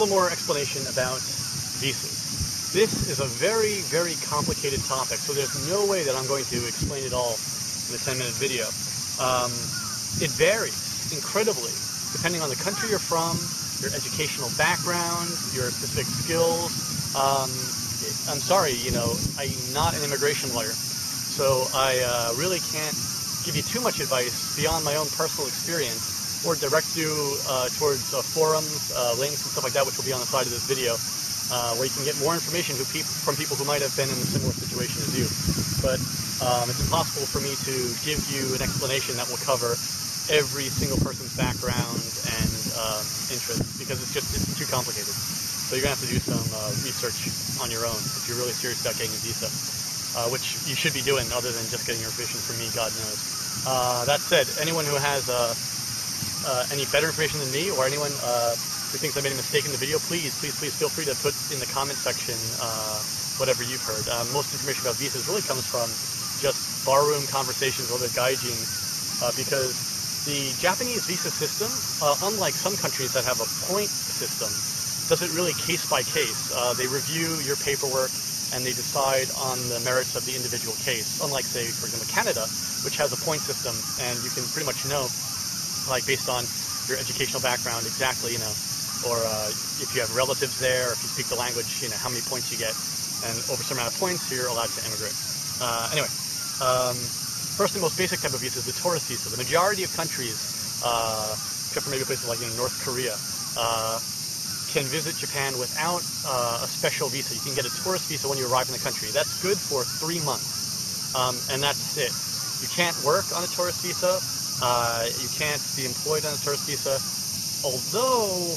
little more explanation about visas. This is a very, very complicated topic, so there's no way that I'm going to explain it all in a 10-minute video. It varies incredibly depending on the country you're from, your educational background, your specific skills. I'm sorry, I'm not an immigration lawyer, so I really can't give you too much advice beyond my own personal experience, or direct you towards forums, links, and stuff like that, which will be on the side of this video, where you can get more information from people who might have been in a similar situation as you. But it's impossible for me to give you an explanation that will cover every single person's background and interests, because it's too complicated. So you're going to have to do some research on your own if you're really serious about getting a visa, which you should be doing other than just getting your information from me, God knows. That said, anyone who has any better information than me, or anyone who thinks I made a mistake in the video, please feel free to put in the comment section whatever you've heard. Most information about visas really comes from just barroom conversations with other gaijins, because the Japanese visa system, unlike some countries that have a point system, does it really case by case. They review your paperwork and they decide on the merits of the individual case, unlike, say, for example, Canada, which has a point system, and you can pretty much know, like, based on your educational background exactly, or if you have relatives there, or if you speak the language, how many points you get, and over a certain amount of points, you're allowed to immigrate. Anyway, first and most basic type of visa is the tourist visa. The majority of countries, except for maybe places like North Korea, can visit Japan without a special visa. You can get a tourist visa when you arrive in the country. That's good for 3 months, and that's it. You can't work on a tourist visa. You can't be employed on a tourist visa, although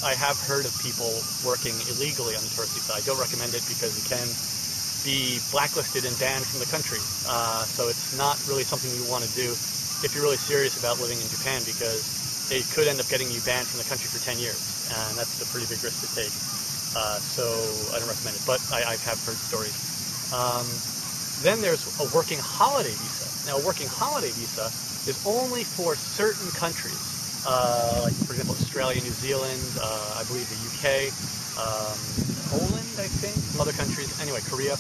I have heard of people working illegally on the tourist visa. I don't recommend it because you can be blacklisted and banned from the country. So it's not really something you want to do if you're really serious about living in Japan, because it could end up getting you banned from the country for 10 years, and that's a pretty big risk to take. So I don't recommend it, but I have heard stories. Then there's a working holiday visa. Now, a working holiday visa is only for certain countries, like, for example, Australia, New Zealand, I believe the UK, Poland, I think, some other countries, anyway, Korea.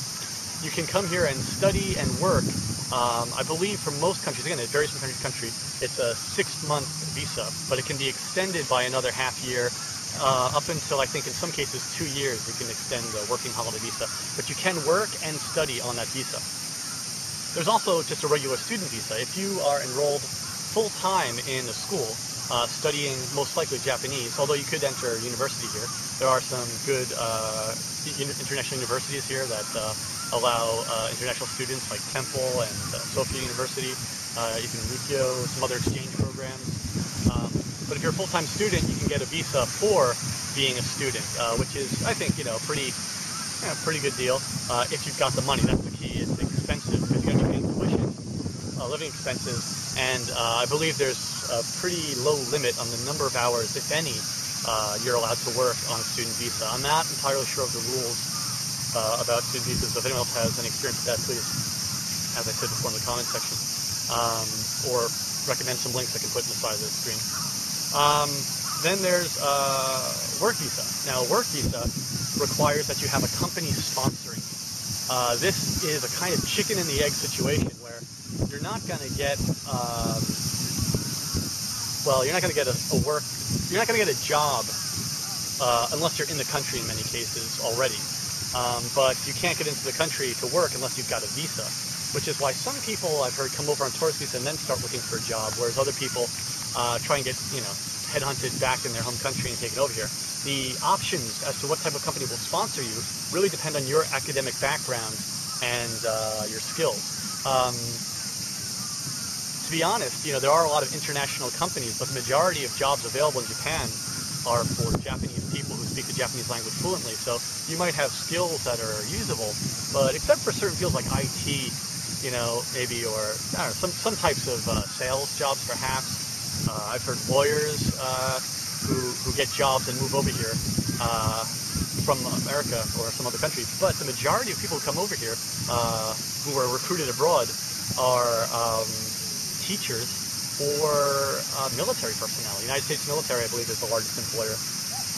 You can come here and study and work. I believe for most countries, again, it varies from country to country, it's a 6-month visa, but it can be extended by another half year, up until, I think, in some cases, 2 years you can extend the working holiday visa. But you can work and study on that visa. There's also just a regular student visa. If you are enrolled full-time in a school, studying most likely Japanese, although you could enter university here. There are some good international universities here that allow international students, like Temple and Sophia University, even Rikyo, some other exchange programs. But if you're a full-time student, you can get a visa for being a student, which is, I think, pretty good deal if you've got the money. That's the key. It's expensive because you're going to be paying tuition, living expenses, and I believe there's a pretty low limit on the number of hours, if any, you're allowed to work on a student visa. I'm not entirely sure of the rules about student visas, so if anyone else has any experience with that, please, as I said before, in the comment section, or recommend some links I can put in the side of the screen. Then there's work visa. Now, work visa requires that you have a company sponsoring. This is a kind of chicken and the egg situation where you're not going to get, you're not going to get you're not going to get a job unless you're in the country in many cases already. But you can't get into the country to work unless you've got a visa, which is why some people I've heard come over on tourist visa and then start looking for a job, whereas other people try and get, headhunted back in their home country and take it over here. The options as to what type of company will sponsor you really depend on your academic background and your skills. To be honest, there are a lot of international companies, but the majority of jobs available in Japan are for Japanese people who speak the Japanese language fluently. So you might have skills that are usable, but except for certain fields like IT, maybe, or I don't know, some types of sales jobs perhaps. I've heard lawyers who get jobs and move over here from America or some other countries. But the majority of people who come over here who are recruited abroad are teachers or military personnel. The United States military, I believe, is the largest employer.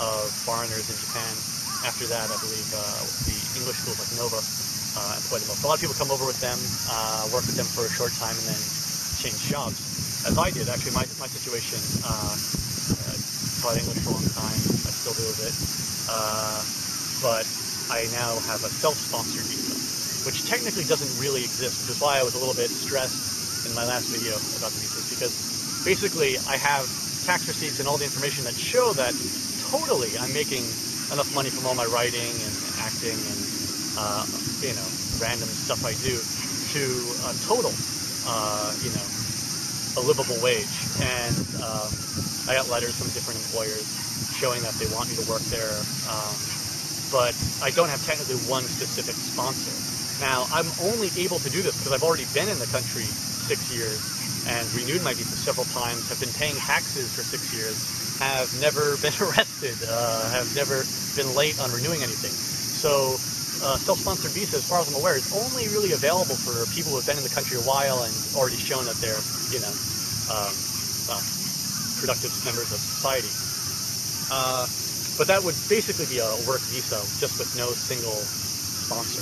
of foreigners in Japan. After that, I believe the English schools like Nova employ the most. A lot of people come over with them, work with them for a short time, and then change jobs, as I did. Actually, my situation, taught English for a long time. I still do a bit. But I now have a self-sponsored visa, which technically doesn't really exist, which is why I was a little bit stressed in my last video about the visas, because basically I have tax receipts and all the information that show that totally I'm making enough money from all my writing and acting and random stuff I do to total a livable wage. And I got letters from different employers showing that they want me to work there, but I don't have technically one specific sponsor. Now, I'm only able to do this because I've already been in the country 6 years and renewed my visa several times, have been paying taxes for 6 years, have never been arrested, have never been late on renewing anything. So self-sponsored visa, as far as I'm aware, is only really available for people who have been in the country a while and already shown that they're, productive members of society. But that would basically be a work visa, just with no single sponsor.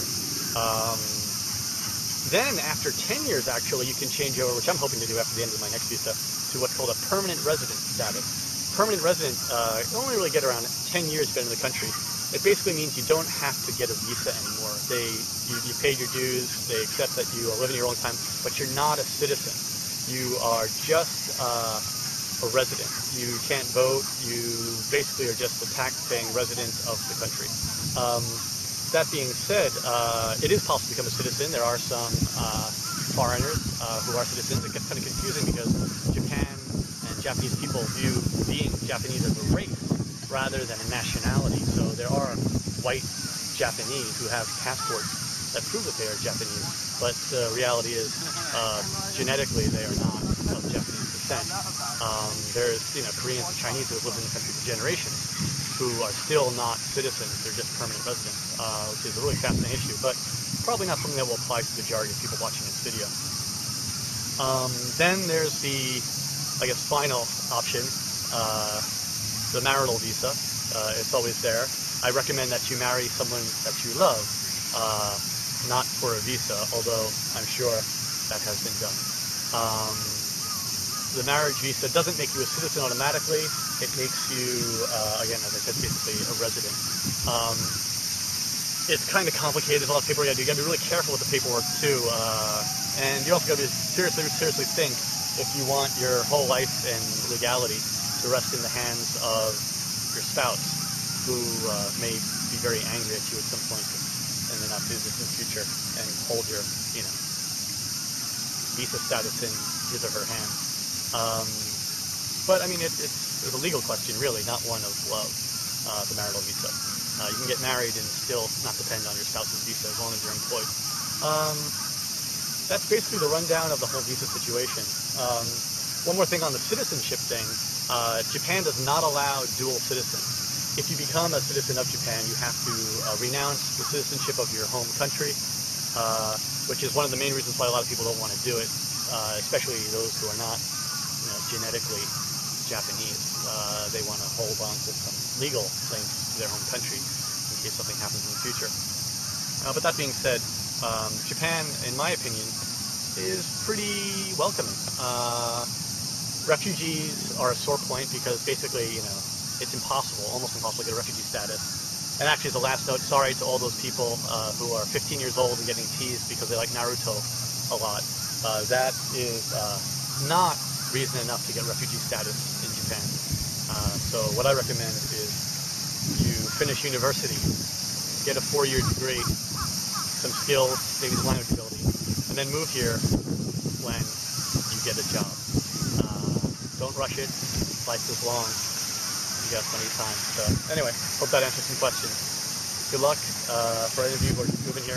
Then after 10 years, actually, you can change over, which I'm hoping to do after the end of my next visa, to what's called a permanent resident status. Permanent resident, you only really get around 10 years been in the country. It basically means you don't have to get a visa anymore. You paid your dues, they accept that you are living here a long time, but you're not a citizen. You are just a resident. You can't vote. You basically are just a tax-paying resident of the country. That being said, it is possible to become a citizen. There are some foreigners who are citizens. It gets kind of confusing because Japan and Japanese people view being Japanese as a race rather than a nationality. So there are white Japanese who have passports that prove that they are Japanese, but the reality is genetically they are not of Japanese descent. There's Koreans and Chinese who have lived in the country for generations who are still not citizens. They're just permanent residents, which is a really fascinating issue, but probably not something that will apply to the majority of people watching this video. Then there's the, I guess, final option, the marital visa. It's always there. I recommend that you marry someone that you love, not for a visa, although I'm sure that has been done. The marriage visa doesn't make you a citizen automatically. It makes you, again, as I said, basically a resident. It's kind of complicated. There's a lot of paperwork you gotta do. You gotta be really careful with the paperwork too. And you also gotta seriously think if you want your whole life and legality to rest in the hands of your spouse, who may be very angry at you at some point in the not too distant future and hold your, visa status in his or her hands. But I mean, it's a legal question, really, not one of love, the marital visa. You can get married and still not depend on your spouse's visa as long as you're employed. That's basically the rundown of the whole visa situation. One more thing on the citizenship thing. Japan does not allow dual citizens. If you become a citizen of Japan, you have to renounce the citizenship of your home country, which is one of the main reasons why a lot of people don't want to do it, especially those who are not genetically Japanese. They want to hold on to some legal links to their home country in case something happens in the future. But that being said, Japan, in my opinion, is pretty welcoming. Refugees are a sore point because basically, it's impossible, almost impossible to get a refugee status. And actually, as a last note, sorry to all those people who are 15 years old and getting teased because they like Naruto a lot. That is not reason enough to get refugee status in Japan. So what I recommend is you finish university, get a 4-year degree, some skills, maybe some language ability, and then move here when you get a job. Don't rush it. Life is long. You got plenty of time. So anyway, hope that answers some questions. Good luck for any of you who are moving here.